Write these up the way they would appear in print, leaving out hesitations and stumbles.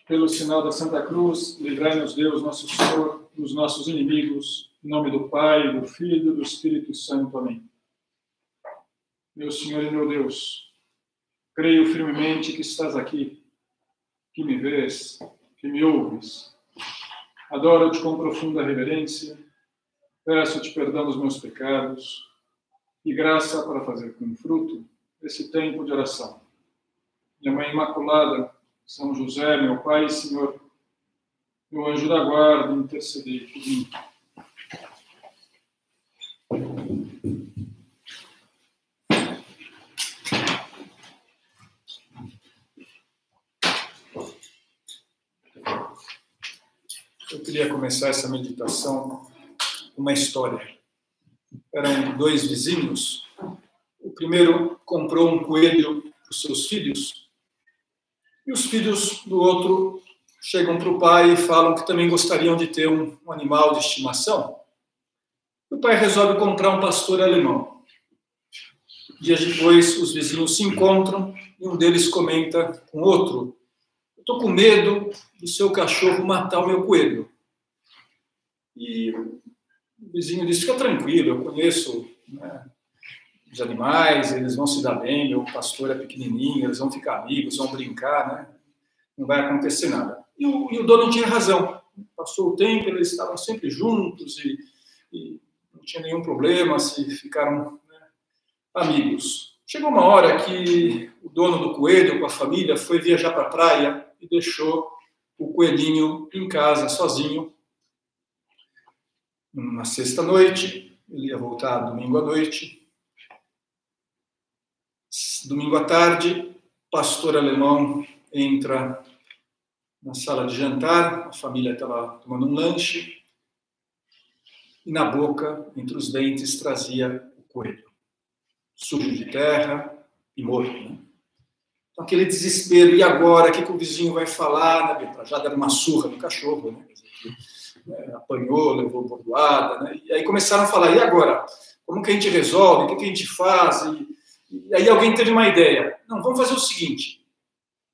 Pelo sinal da Santa Cruz, livrai-nos Deus, nosso Senhor, dos nossos inimigos, em nome do Pai, do Filho e do Espírito Santo. Amém. Meu Senhor e meu Deus, creio firmemente que estás aqui, que me vês, que me ouves. Adoro-te com profunda reverência, peço-te perdão dos meus pecados e graça para fazer com fruto esse tempo de oração. Minha Mãe Imaculada, São José, meu Pai e Senhor, meu anjo da guarda, intercedei por mim. Eu queria começar essa meditação com uma história. Eram dois vizinhos. O primeiro comprou um coelho para os seus filhos, e os filhos do outro chegam para o pai e falam que também gostariam de ter um animal de estimação. O pai resolve comprar um pastor alemão. Dias depois, os vizinhos se encontram e um deles comenta com o outro: "Eu estou com medo do seu cachorro matar o meu coelho." E o vizinho diz: "Fica tranquilo, eu conheço, os animais, eles vão se dar bem, o pastor é pequenininho, eles vão ficar amigos, vão brincar, né? Não vai acontecer nada." E o dono tinha razão. Passou o tempo, eles estavam sempre juntos e não tinha nenhum problema, se ficaram, amigos. Chegou uma hora que o dono do coelho, com a família, foi viajar para a praia e deixou o coelhinho em casa, sozinho. Na sexta-noite, ele ia voltar domingo à noite. Domingo à tarde, o pastor alemão entra na sala de jantar, a família estava tomando um lanche, e na boca, entre os dentes, trazia o coelho, sujo de terra e morto. Né? Então, aquele desespero, e agora? O que o vizinho vai falar? Né? Já deram uma surra no cachorro, né? Apanhou, levou bordoada, né? E aí começaram a falar: e agora? Como que a gente resolve? O que a gente faz? E aí alguém teve uma ideia: não, vamos fazer o seguinte,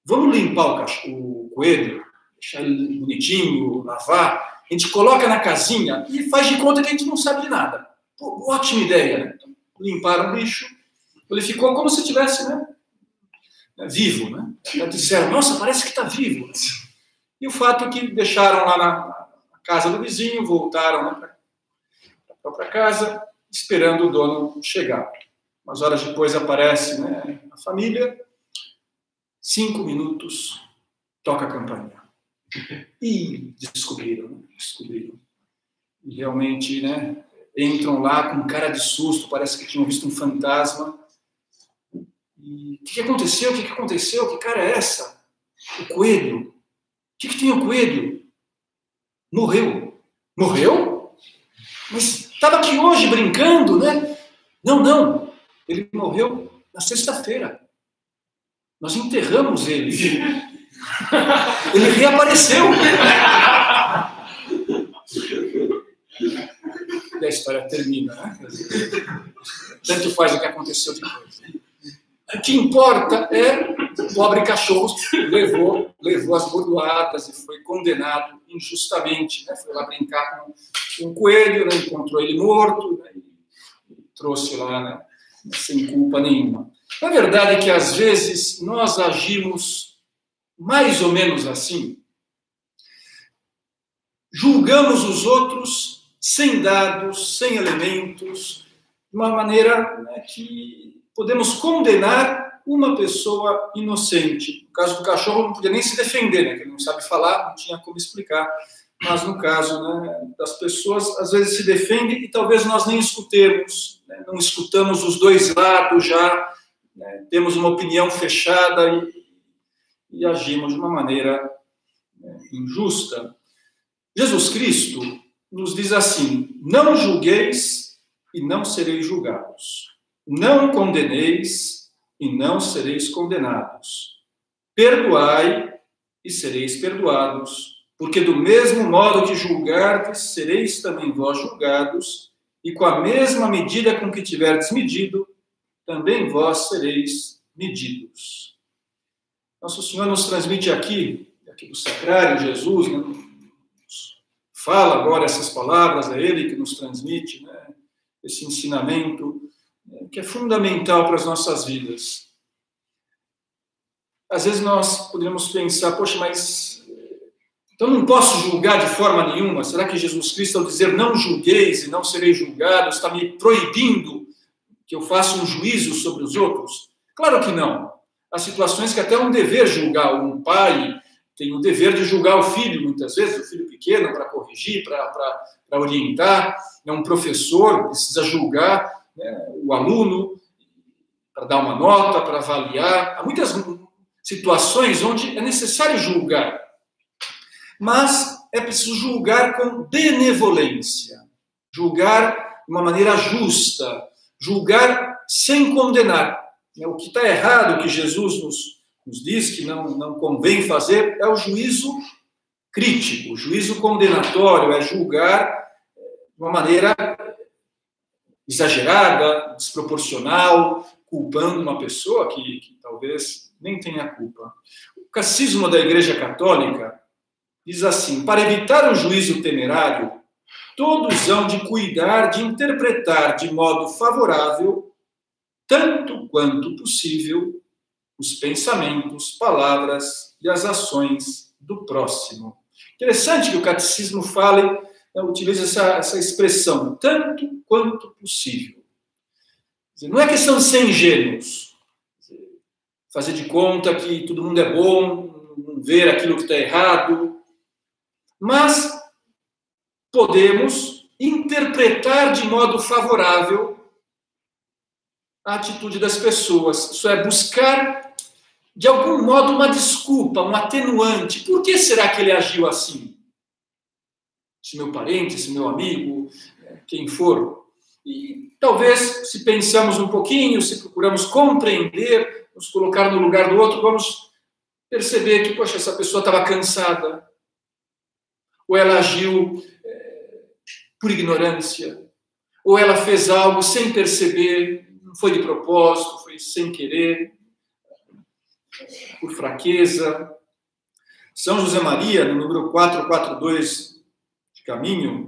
vamos limpar o coelho, deixar ele bonitinho, lavar, a gente coloca na casinha e faz de conta que a gente não sabe de nada. Pô, ótima ideia, né? Então, limparam o bicho, ele ficou como se estivesse, vivo, né? Disseram: nossa, parece que está vivo. E o fato é que deixaram lá na casa do vizinho, voltaram para a própria casa, esperando o dono chegar. Umas horas depois aparece, a família. 5 minutos, toca a campainha. E descobriram. E realmente, entram lá com cara de susto, parece que tinham visto um fantasma. E o que aconteceu? Que cara é essa? O coelho. O que tem o coelho? Morreu. Morreu? Mas estava aqui hoje brincando, né? Não. Ele morreu na sexta-feira. Nós enterramos ele. Ele reapareceu. E a história termina, né? Tanto faz o que aconteceu depois. O que importa é o pobre cachorro levou as bordoadas e foi condenado injustamente. Né? Foi lá brincar com um coelho, encontrou ele morto, e trouxe lá, sem culpa nenhuma. A verdade é que, às vezes, nós agimos mais ou menos assim. Julgamos os outros sem dados, sem elementos, de uma maneira que podemos condenar uma pessoa inocente. No caso do cachorro, não podia nem se defender, que ele não sabe falar, não tinha como explicar. Mas, no caso das pessoas, às vezes se defende e talvez nós nem escutemos, não escutamos os dois lados já, temos uma opinião fechada e agimos de uma maneira injusta. Jesus Cristo nos diz assim: não julgueis e não sereis julgados. Não condeneis e não sereis condenados. Perdoai e sereis perdoados. Porque do mesmo modo que julgardes, sereis também vós julgados, e com a mesma medida com que tiverdes medido, também vós sereis medidos. Nosso Senhor nos transmite aqui aqui do sacrário, Jesus, né, fala agora essas palavras, é Ele que nos transmite, né, esse ensinamento, né, que é fundamental para as nossas vidas. Às vezes nós poderíamos pensar, poxa, mas então não posso julgar de forma nenhuma? Será que Jesus Cristo, ao dizer não julgueis e não serei julgado, está me proibindo que eu faça um juízo sobre os outros? Claro que não. Há situações que até é um dever julgar. Um pai tem o dever de julgar o filho, muitas vezes, o filho pequeno, para corrigir, para orientar. Um professor precisa julgar, né, o aluno para dar uma nota, para avaliar. Há muitas situações onde é necessário julgar. Mas é preciso julgar com benevolência, julgar de uma maneira justa, julgar sem condenar. O que está errado, o que Jesus nos diz que não convém fazer, é o juízo crítico, o juízo condenatório, é julgar de uma maneira exagerada, desproporcional, culpando uma pessoa que talvez nem tenha culpa. O catecismo da Igreja Católica diz assim: para evitar o juízo temerário, todos hão de cuidar de interpretar de modo favorável, tanto quanto possível, os pensamentos, palavras e as ações do próximo. Interessante que o catecismo fale, né, utiliza essa expressão, tanto quanto possível. Não é questão de ser ingênuos, fazer de conta que todo mundo é bom, não ver aquilo que está errado, mas podemos interpretar de modo favorável a atitude das pessoas. Isso é, buscar, de algum modo, uma desculpa, um atenuante. Por que será que ele agiu assim? Esse meu parente, esse meu amigo, quem for. E talvez, se pensamos um pouquinho, se procuramos compreender, nos colocar no lugar do outro, vamos perceber que, poxa, essa pessoa estava cansada, ou ela agiu por ignorância, ou ela fez algo sem perceber, não foi de propósito, foi sem querer, por fraqueza. São José Maria, no número 442 de Caminho,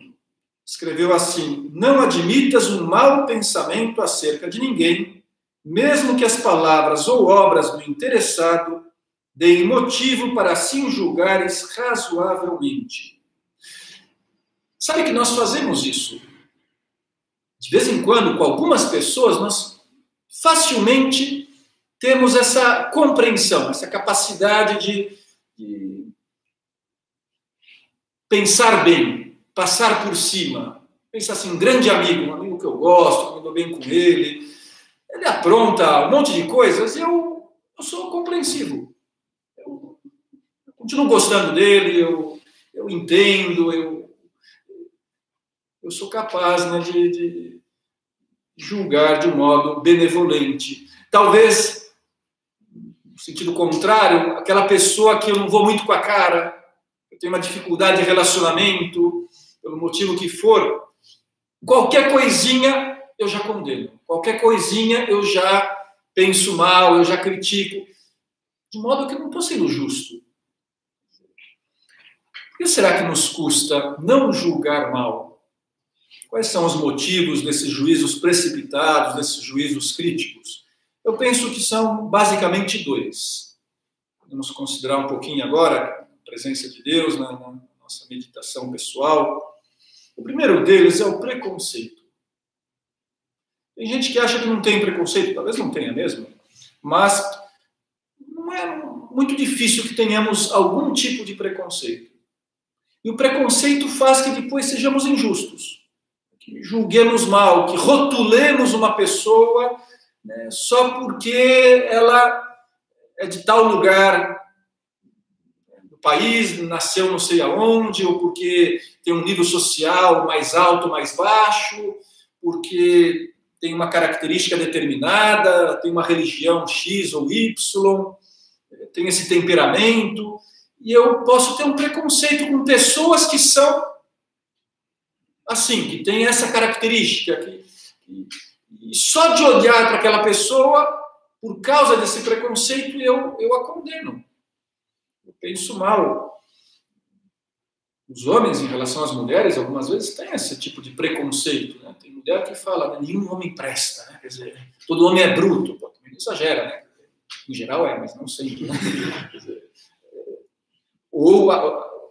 escreveu assim: não admitas um mau pensamento acerca de ninguém, mesmo que as palavras ou obras do interessado deem motivo para assim o julgares razoavelmente. Sabe que nós fazemos isso? De vez em quando, com algumas pessoas, nós facilmente temos essa compreensão, essa capacidade de pensar bem, passar por cima. Pensar assim, um grande amigo, um amigo que eu gosto, que eu dou bem com ele, ele apronta um monte de coisas e eu sou compreensivo. Eu continuo gostando dele, eu entendo, eu sou capaz, né, de julgar de um modo benevolente. Talvez, no sentido contrário, aquela pessoa que eu não vou muito com a cara, eu tenho uma dificuldade de relacionamento, pelo motivo que for, qualquer coisinha eu já condeno, qualquer coisinha eu já penso mal, eu já critico, de modo que eu não estou sendo justo. Por que será que nos custa não julgar mal? Quais são os motivos desses juízos precipitados, desses juízos críticos? Eu penso que são basicamente dois. Vamos considerar um pouquinho agora a presença de Deus na nossa meditação pessoal. O primeiro deles é o preconceito. Tem gente que acha que não tem preconceito, talvez não tenha mesmo, mas não é muito difícil que tenhamos algum tipo de preconceito. E o preconceito faz que depois sejamos injustos, que julguemos mal, que rotulemos uma pessoa, né, só porque ela é de tal lugar do país, nasceu não sei aonde, ou porque tem um nível social mais alto, mais baixo, porque tem uma característica determinada, tem uma religião X ou Y, tem esse temperamento, e eu posso ter um preconceito com pessoas que são assim, que têm essa característica, e só de olhar para aquela pessoa, por causa desse preconceito, eu a condeno. Eu penso mal. Os homens, em relação às mulheres, algumas vezes têm esse tipo de preconceito, né? Tem mulher que fala, né, nenhum homem presta, né? Quer dizer, todo homem é bruto. Pô, também não exagera, né? Em geral é, mas não sempre, né? Quer dizer, ou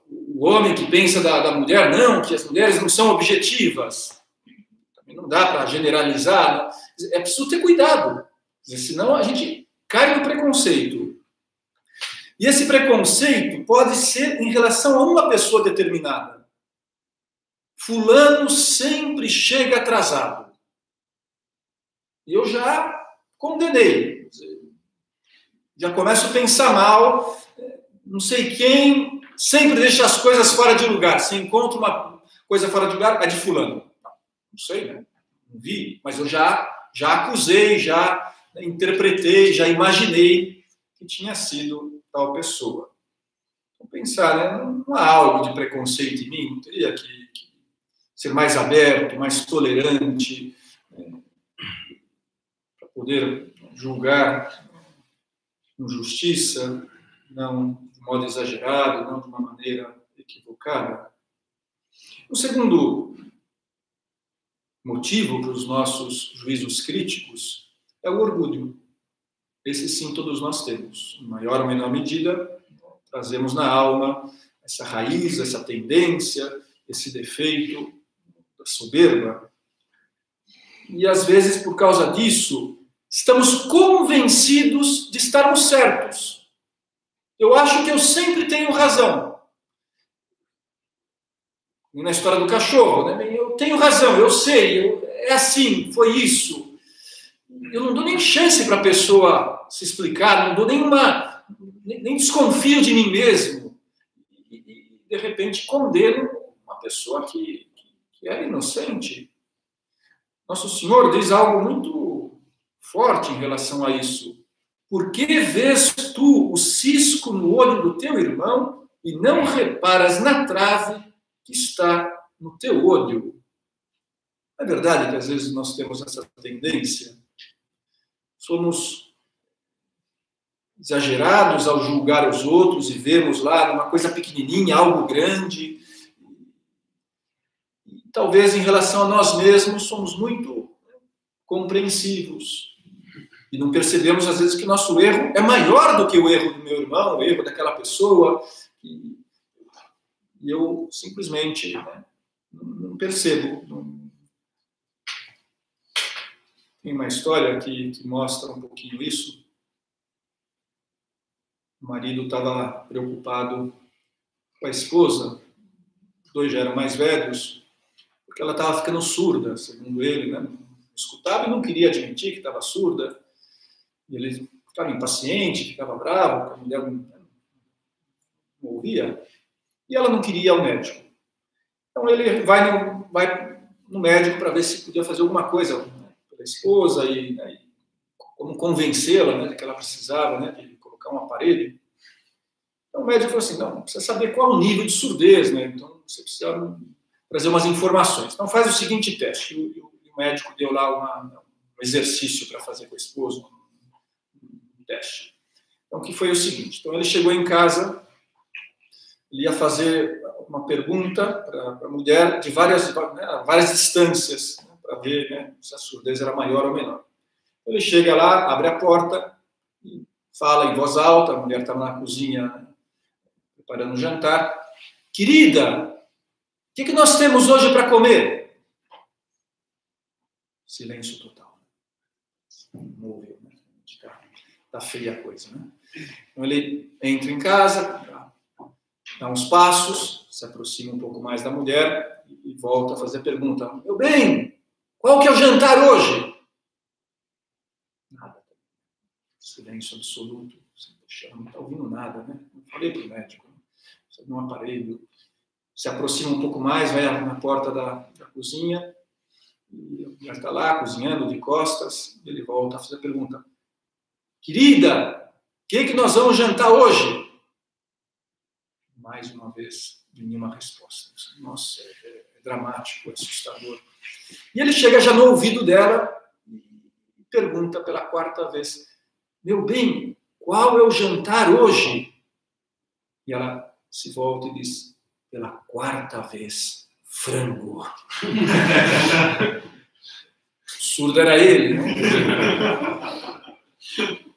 o homem que pensa da mulher, não, que as mulheres não são objetivas. Também não dá para generalizar. Né? É preciso ter cuidado, senão a gente cai no preconceito. E esse preconceito pode ser em relação a uma pessoa determinada. Fulano sempre chega atrasado. E eu já condenei. Já começo a pensar mal. Não sei quem sempre deixa as coisas fora de lugar. Se encontra uma coisa fora de lugar, é de fulano. Não sei, né? Não vi, mas eu já acusei, já interpretei, já imaginei que tinha sido tal pessoa. Então, pensar, né? Não há algo de preconceito em mim, não teria que ser mais aberto, mais tolerante, para poder julgar com justiça, não de modo exagerado, não de uma maneira equivocada. O segundo motivo para os nossos juízos críticos é o orgulho. Esse sim todos nós temos. Em maior ou menor medida, trazemos na alma essa raiz, essa tendência, esse defeito da soberba. E às vezes, por causa disso, estamos convencidos de estarmos certos. Eu acho que eu sempre tenho razão. E na história do cachorro, né? Eu tenho razão, eu sei, é assim, foi isso. Eu não dou nem chance para a pessoa se explicar, não dou nem desconfio de mim mesmo. E de repente, condeno uma pessoa que era inocente. Nosso Senhor diz algo muito forte em relação a isso. Por que vês tu o cisco no olho do teu irmão e não reparas na trave que está no teu olho? É verdade que às vezes nós temos essa tendência. Somos exagerados ao julgar os outros e vemos lá uma coisa pequenininha, algo grande. E, talvez em relação a nós mesmos somos muito compreensivos. E não percebemos, às vezes, que nosso erro é maior do que o erro do meu irmão, o erro daquela pessoa. E eu simplesmente não percebo. Tem uma história que mostra um pouquinho isso. O marido estava preocupado com a esposa, os dois já eram mais velhos, porque ela estava ficando surda, segundo ele, né? Escutava e não queria admitir que estava surda. E ele ficava impaciente, ficava bravo, porque a mulher não ouvia, e ela não queria ir ao médico. Então ele vai no médico para ver se podia fazer alguma coisa, né, pela esposa e como convencê-la, né, de que ela precisava, né, de colocar um aparelho. Então o médico falou assim, não, precisa saber qual é o nível de surdez, né, então você precisa trazer umas informações. Então faz o seguinte teste. E o médico deu lá um exercício para fazer com a esposa, teste. Então, o que foi o seguinte? Então, ele chegou em casa, ele ia fazer uma pergunta para a mulher de várias distâncias, né, para ver, né, se a surdez era maior ou menor. Então, ele chega lá, abre a porta, e fala em voz alta, a mulher estava na cozinha, né, preparando o jantar. Querida, o que nós temos hoje para comer? Silêncio total. Não ouviu, né? Está feia a coisa, né? Então ele entra em casa, dá uns passos, se aproxima um pouco mais da mulher e volta a fazer a pergunta. Meu bem, qual que é o jantar hoje? Nada. Silêncio absoluto. Poxa, não está ouvindo nada, né? Eu falei para o médico. Precisa de um aparelho. Se aproxima um pouco mais, vai na porta da cozinha e a mulher está lá cozinhando de costas. Ele volta a fazer a pergunta. Querida, o que nós vamos jantar hoje? Mais uma vez, nenhuma resposta. Nossa, é dramático, é assustador. E ele chega já no ouvido dela e pergunta pela quarta vez, meu bem, qual é o jantar hoje? E ela se volta e diz, pela 4ª vez, frango. Surdo era ele, né?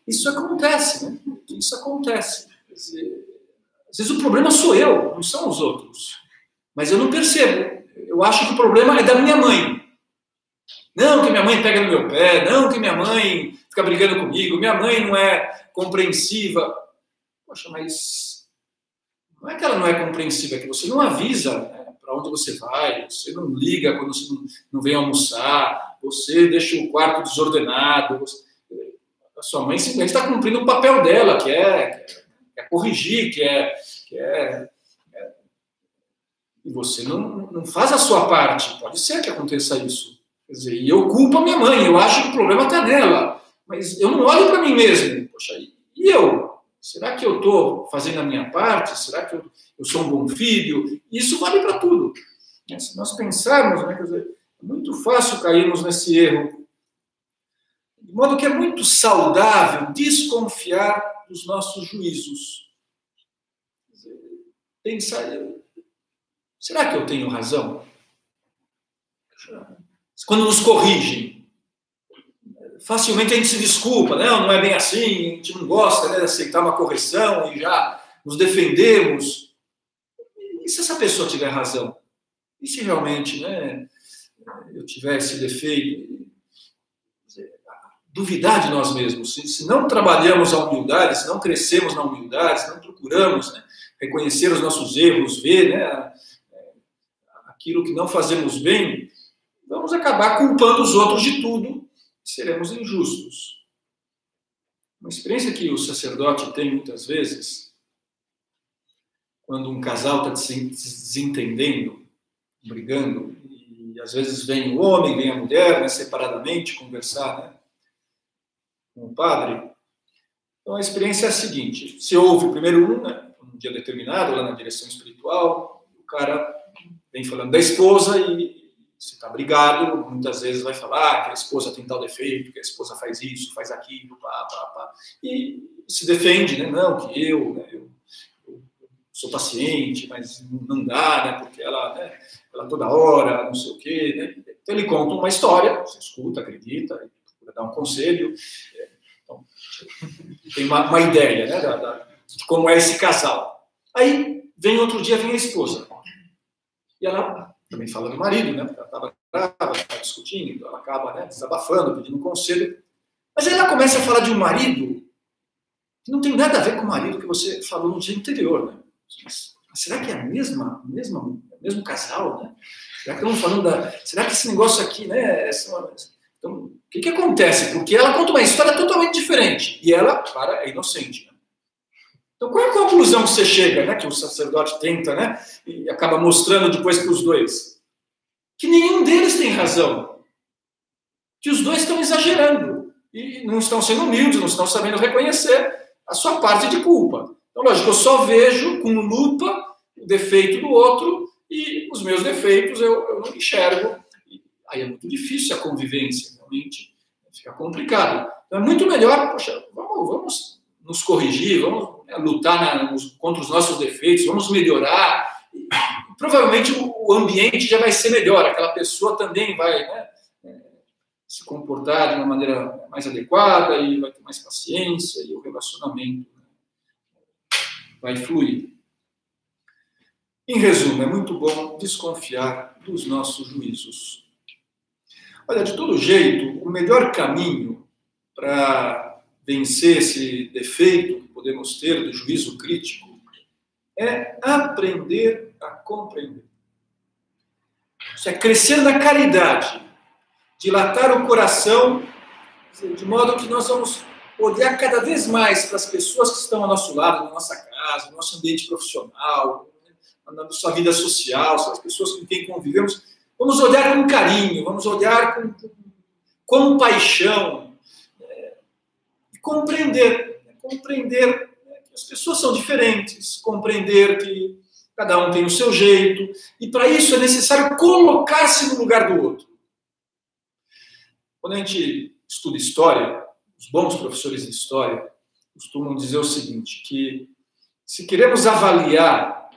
Isso acontece, né? Isso acontece. Às vezes o problema sou eu, não são os outros. Mas eu não percebo. Eu acho que o problema é da minha mãe. Não que minha mãe pega no meu pé, não que minha mãe fica brigando comigo, minha mãe não é compreensiva. Poxa, mas não é que ela não é compreensiva, é que você não avisa, né, para onde você vai, você não liga quando você não vem almoçar, você deixa o quarto desordenado. A sua mãe simplesmente está cumprindo o papel dela, que é corrigir, que é e você não faz a sua parte. Pode ser que aconteça isso. Quer dizer, e eu culpo a minha mãe, eu acho que o problema está nela, mas eu não olho para mim mesmo. Poxa, e eu? Será que eu estou fazendo a minha parte? Será que eu sou um bom filho? Isso vale para tudo. Se nós pensarmos, né, quer dizer, é muito fácil cairmos nesse erro. De modo que é muito saudável desconfiar dos nossos juízos. Pensar, será que eu tenho razão? Quando nos corrigem, facilmente a gente se desculpa, não é bem assim, a gente não gosta, né, de aceitar uma correção e já nos defendemos. E se essa pessoa tiver razão? E se realmente, né, eu tiver esse defeito? Duvidar de nós mesmos. Se não trabalhamos a humildade, se não crescemos na humildade, se não procuramos, né, reconhecer os nossos erros, ver, né, aquilo que não fazemos bem, vamos acabar culpando os outros de tudo e seremos injustos. Uma experiência que o sacerdote tem muitas vezes, quando um casal está se desentendendo, brigando, e às vezes vem o homem, vem a mulher, né, separadamente, conversar, né, com o padre. Então a experiência é a seguinte: se ouve primeiro né, um dia determinado, lá na direção espiritual, o cara vem falando da esposa e se está brigado, muitas vezes vai falar que a esposa tem tal defeito, que a esposa faz isso, faz aquilo, e se defende, né? Não, que eu sou paciente, mas não dá, né? Porque ela toda hora, não sei o quê, né? Então ele conta uma história, você escuta, acredita, procura dar um conselho. Então, tem uma ideia, né? De como é esse casal. Aí vem outro dia, vem a esposa. E ela também fala do marido, né? Ela estava brava, estava discutindo, então ela acaba, né, desabafando, pedindo conselho. Mas aí ela começa a falar de um marido que não tem nada a ver com o marido que você falou no dia anterior, né? Mas será que é o mesmo casal, né? Será que estamos falando será que esse negócio aqui, né? Então, o que acontece? Porque ela conta uma história totalmente diferente e ela, é inocente, né? Então, qual é a conclusão que você chega, né, que o sacerdote tenta, né, e acaba mostrando depois para os dois? Que nenhum deles tem razão. Que os dois estão exagerando. E não estão sendo humildes, não estão sabendo reconhecer a sua parte de culpa. Então, lógico, eu só vejo com lupa o defeito do outro e os meus defeitos eu não enxergo. E aí é muito difícil a convivência, realmente. Fica complicado. Então, é muito melhor, poxa, vamos nos corrigir, vamos lutar contra os nossos defeitos, vamos melhorar. E, provavelmente o ambiente já vai ser melhor, aquela pessoa também vai, né, se comportar de uma maneira mais adequada e vai ter mais paciência e o relacionamento vai fluir. Em resumo, é muito bom desconfiar dos nossos juízos. Olha, de todo jeito, o melhor caminho para vencer esse defeito que podemos ter do juízo crítico é aprender a compreender. Isso é crescer na caridade, dilatar o coração, de modo que nós vamos olhar cada vez mais para as pessoas que estão ao nosso lado, na nossa casa, no nosso ambiente profissional, na nossa vida social, são as pessoas com quem convivemos. Vamos olhar com carinho, vamos olhar com paixão, compreender que as pessoas são diferentes, compreender que cada um tem o seu jeito, e para isso é necessário colocar-se no lugar do outro. Quando a gente estuda história, os bons professores de história costumam dizer o seguinte, que Se queremos avaliar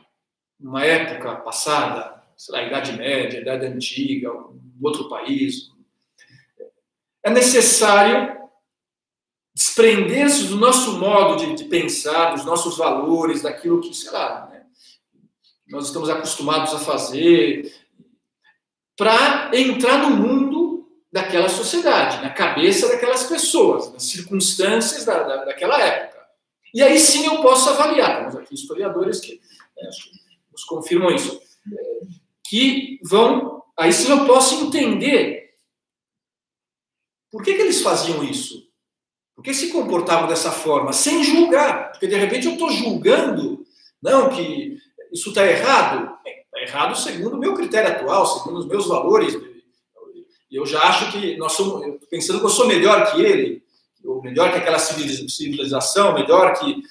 uma época passada, sei lá, a Idade Média, a Idade Antiga, um outro país, é necessário desprender-se do nosso modo de pensar, dos nossos valores, daquilo que, sei lá, né, nós estamos acostumados a fazer, para entrar no mundo daquela sociedade, na cabeça daquelas pessoas, nas circunstâncias daquela época. E aí sim eu posso avaliar, temos aqui historiadores que nos confirmam isso, que vão, aí sim eu posso entender por que eles faziam isso, por que se comportavam dessa forma, sem julgar, porque de repente eu estou julgando, não, que isso está errado. Está errado segundo o meu critério atual, segundo os meus valores. E eu já acho que nós somos, pensando que eu sou melhor que ele, ou melhor que aquela civilização, melhor que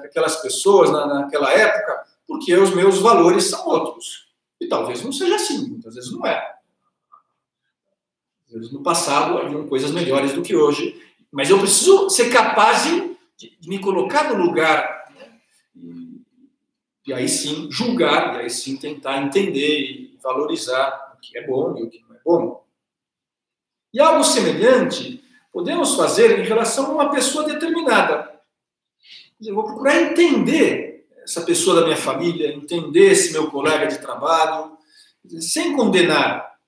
aquelas pessoas naquela época, porque os meus valores são outros. E talvez não seja assim, muitas vezes não é. Às vezes no passado haviam coisas melhores do que hoje, mas eu preciso ser capaz de me colocar no lugar, né? E aí sim julgar, e aí sim tentar entender e valorizar o que é bom e o que não é bom. E algo semelhante podemos fazer em relação a uma pessoa determinada. Eu vou procurar entender essa pessoa da minha família, entender esse meu colega de trabalho, sem condenar.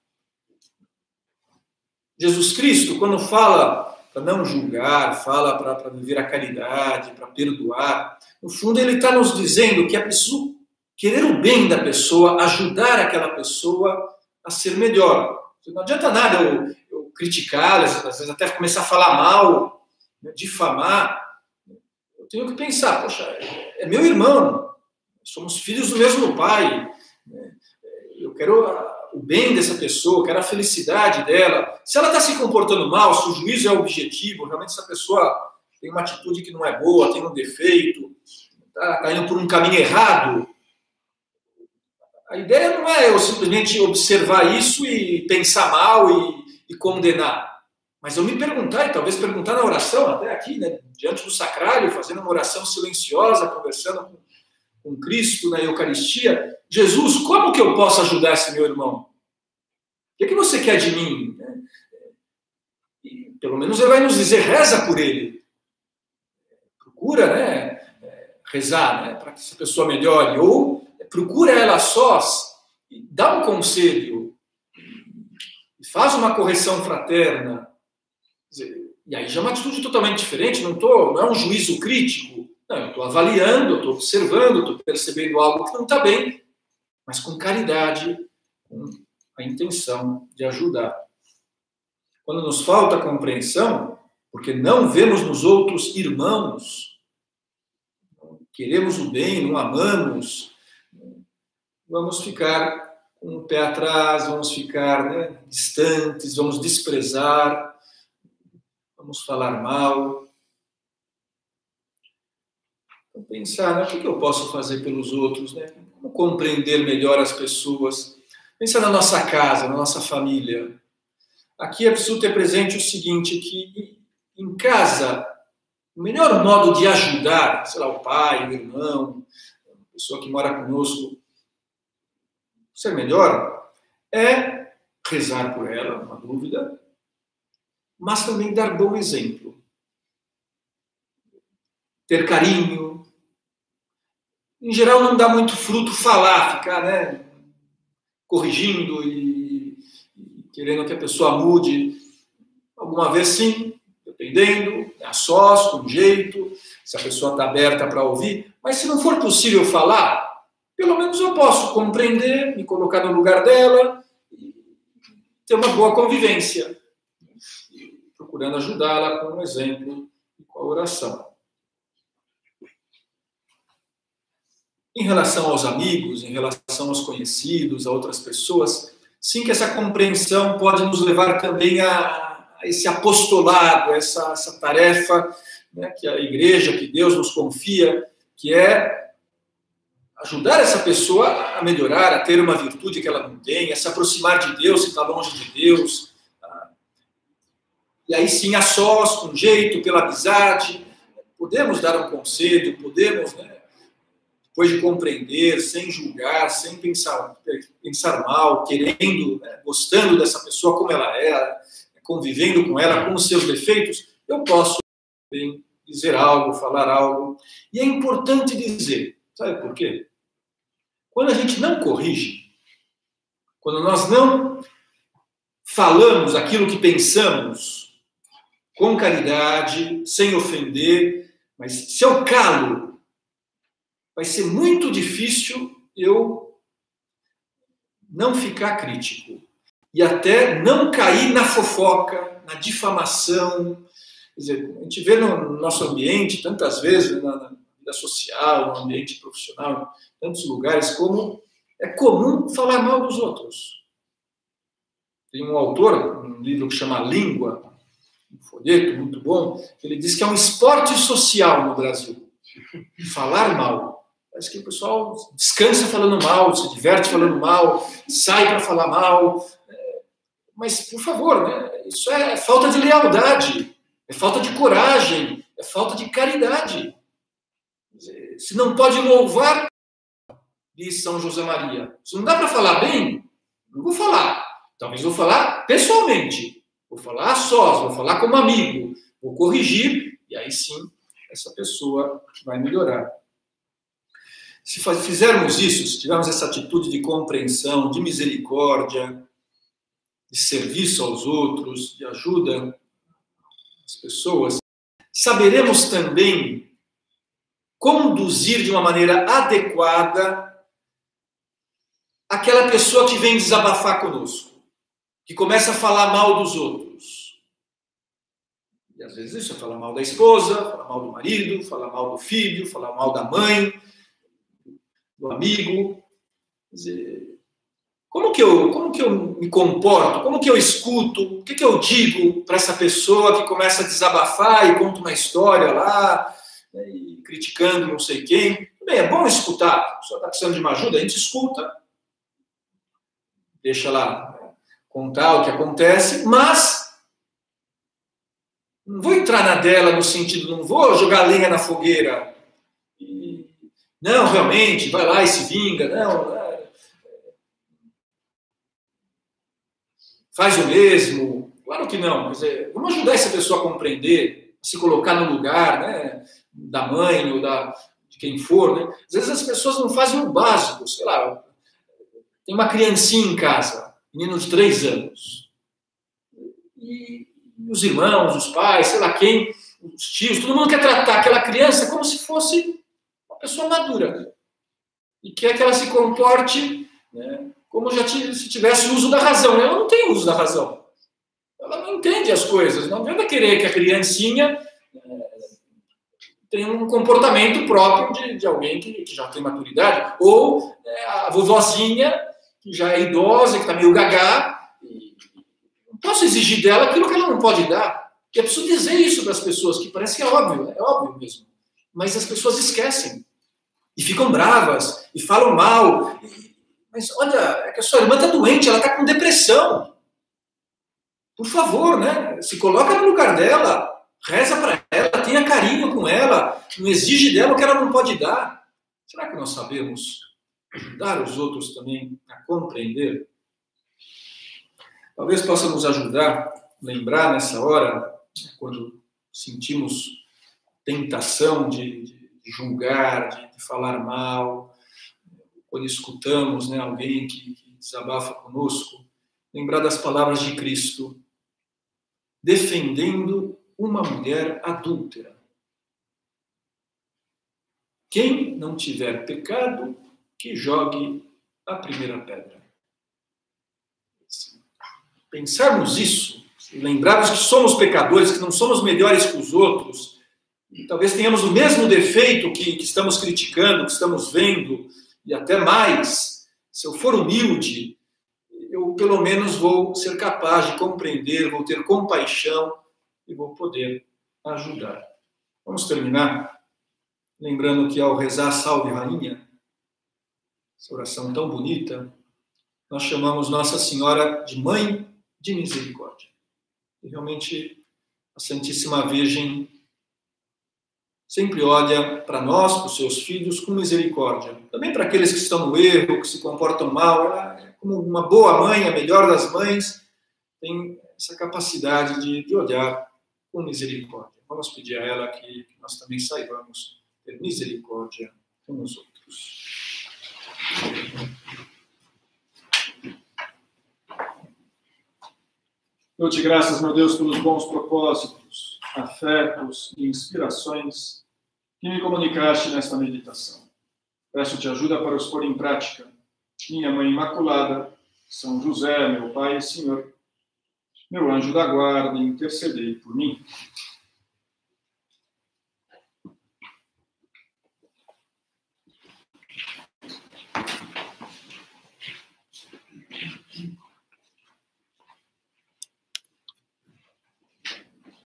Jesus Cristo, quando fala para não julgar, fala para viver a caridade, para perdoar, no fundo ele está nos dizendo que é preciso querer o bem da pessoa, ajudar aquela pessoa a ser melhor. Não adianta nada eu criticá-la, às vezes até começar a falar mal, né, difamar. Eu tenho que pensar, poxa, é meu irmão, somos filhos do mesmo pai, né, eu quero o bem dessa pessoa, eu quero a felicidade dela. Se ela está se comportando mal, se o juízo é objetivo, realmente essa pessoa tem uma atitude que não é boa, tem um defeito, está indo por um caminho errado, a ideia não é eu simplesmente observar isso e pensar mal e condenar, mas eu me perguntar, e talvez perguntar na oração, até aqui, né, diante do sacrário, fazendo uma oração silenciosa, conversando com Cristo na Eucaristia, Jesus, como que eu posso ajudar esse meu irmão? O que você quer de mim? E, pelo menos ele vai nos dizer, reza por ele. Procura, né, rezar, né, para que essa pessoa melhore. Ou procura ela sós, e dá um conselho, e faz uma correção fraterna. E aí já é uma atitude totalmente diferente, não é um juízo crítico. Não, eu estou avaliando, eu estou observando, estou percebendo algo que não está bem, mas com caridade, com a intenção de ajudar. Quando nos falta compreensão, porque não vemos nos outros irmãos, queremos o bem, não amamos, vamos ficar com o pé atrás, vamos ficar, né, distantes, vamos desprezar, vamos falar mal. Então, pensar, né, o que eu posso fazer pelos outros, né? Como compreender melhor as pessoas. Pensa na nossa casa, na nossa família. Aqui é preciso ter presente o seguinte, que em casa, o melhor modo de ajudar, sei lá, o pai, o irmão, a pessoa que mora conosco, ser melhor, é rezar por ela, uma dúvida, mas também dar bom exemplo. Ter carinho. Em geral, não dá muito fruto falar, ficar, né, corrigindo e querendo que a pessoa mude. Alguma vez, sim, dependendo, a sós, com jeito, se a pessoa está aberta para ouvir. Mas se não for possível falar, pelo menos eu posso compreender, me colocar no lugar dela e ter uma boa convivência, procurando ajudá-la com um exemplo e com a oração. Em relação aos amigos, em relação aos conhecidos, a outras pessoas, sim que essa compreensão pode nos levar também a esse apostolado, essa tarefa, né, que a igreja, que Deus nos confia, que é ajudar essa pessoa a melhorar, a ter uma virtude que ela não tem, a se aproximar de Deus se está longe de Deus. E aí sim, a sós, com jeito, pela amizade, podemos dar um conselho, podemos, né, depois de compreender, sem julgar, sem pensar mal, querendo, né, gostando dessa pessoa como ela é, convivendo com ela, com os seus defeitos, eu posso bem dizer algo, falar algo. E é importante dizer, sabe por quê? Quando a gente não corrige, quando nós não falamos aquilo que pensamos com caridade, sem ofender, mas se eu calo, vai ser muito difícil eu não ficar crítico e até não cair na fofoca, na difamação. Quer dizer, a gente vê no nosso ambiente, tantas vezes, na vida social, no ambiente profissional, em tantos lugares, como é comum falar mal dos outros. Tem um autor, um livro que chama Língua, um folheto muito bom, ele diz que é um esporte social no Brasil, falar mal. Parece que o pessoal descansa falando mal, se diverte falando mal, sai para falar mal. Mas, por favor, né, isso é falta de lealdade, é falta de coragem, é falta de caridade. Se não pode louvar, diz São José Maria, se não dá para falar bem, não vou falar. Talvez vou falar pessoalmente, vou falar a sós, vou falar como amigo, vou corrigir, e aí sim, essa pessoa vai melhorar. Se fizermos isso, se tivermos essa atitude de compreensão, de misericórdia, de serviço aos outros, de ajuda às pessoas, saberemos também conduzir de uma maneira adequada aquela pessoa que vem desabafar conosco, que começa a falar mal dos outros. E às vezes isso é falar mal da esposa, falar mal do marido, falar mal do filho, falar mal da mãe, do amigo. Quer dizer, como que eu me comporto? Como que eu escuto? O que eu digo para essa pessoa que começa a desabafar e conta uma história lá, né, e criticando não sei quem? Bem, é bom escutar. A pessoa está precisando de uma ajuda, a gente escuta, deixa lá, né, contar o que acontece, mas não vou entrar na dela no sentido, não vou jogar lenha na fogueira. Não, realmente, vai lá e se vinga. Não, faz o mesmo. Claro que não. Quer dizer, vamos ajudar essa pessoa a compreender, a se colocar no lugar, né, da mãe ou de quem for. Né? Às vezes as pessoas não fazem o básico. Sei lá, tem uma criancinha em casa, menino de 3 anos. E os irmãos, os pais, sei lá quem, os tios, todo mundo quer tratar aquela criança como se fosse uma pessoa madura. E quer que ela se comporte, né, como se tivesse uso da razão. Ela não tem uso da razão. Ela não entende as coisas. Não adianta querer que a criancinha tenha um comportamento próprio de alguém que já tem maturidade. Ou a vovozinha, que já é idosa, que está meio gagá. Não posso exigir dela aquilo que ela não pode dar. E é preciso dizer isso para as pessoas, que parece que é óbvio mesmo. Mas as pessoas esquecem. E ficam bravas, e falam mal. Mas olha, é que a sua irmã está doente, ela está com depressão. Por favor, né? Se coloca no lugar dela, reza para ela, tenha carinho com ela, não exige dela o que ela não pode dar. Será que nós sabemos ajudar os outros também a compreender? Talvez possa nos ajudar, lembrar nessa hora, quando sentimos tentação de julgar, de falar mal, quando escutamos, né, alguém que desabafa conosco, lembrar das palavras de Cristo, defendendo uma mulher adúltera. Quem não tiver pecado, que jogue a primeira pedra. Pensarmos isso, lembrarmos que somos pecadores, que não somos melhores que os outros, e talvez tenhamos o mesmo defeito que estamos criticando, que estamos vendo, e até mais. Se eu for humilde, eu pelo menos vou ser capaz de compreender, vou ter compaixão e vou poder ajudar. Vamos terminar lembrando que ao rezar Salve Rainha, essa oração tão bonita, nós chamamos Nossa Senhora de Mãe de Misericórdia. E realmente a Santíssima Virgem sempre olha para nós, para os seus filhos, com misericórdia. Também para aqueles que estão no erro, que se comportam mal. Ela é como uma boa mãe, a melhor das mães, tem essa capacidade de olhar com misericórdia. Vamos pedir a ela que nós também saibamos ter misericórdia com os outros. Dou-te graças, meu Deus, pelos bons propósitos, afetos e inspirações que me comunicaste nesta meditação. Peço-te ajuda para os pôr em prática. Minha Mãe Imaculada, São José, meu Pai e Senhor, meu anjo da guarda, intercedei por mim.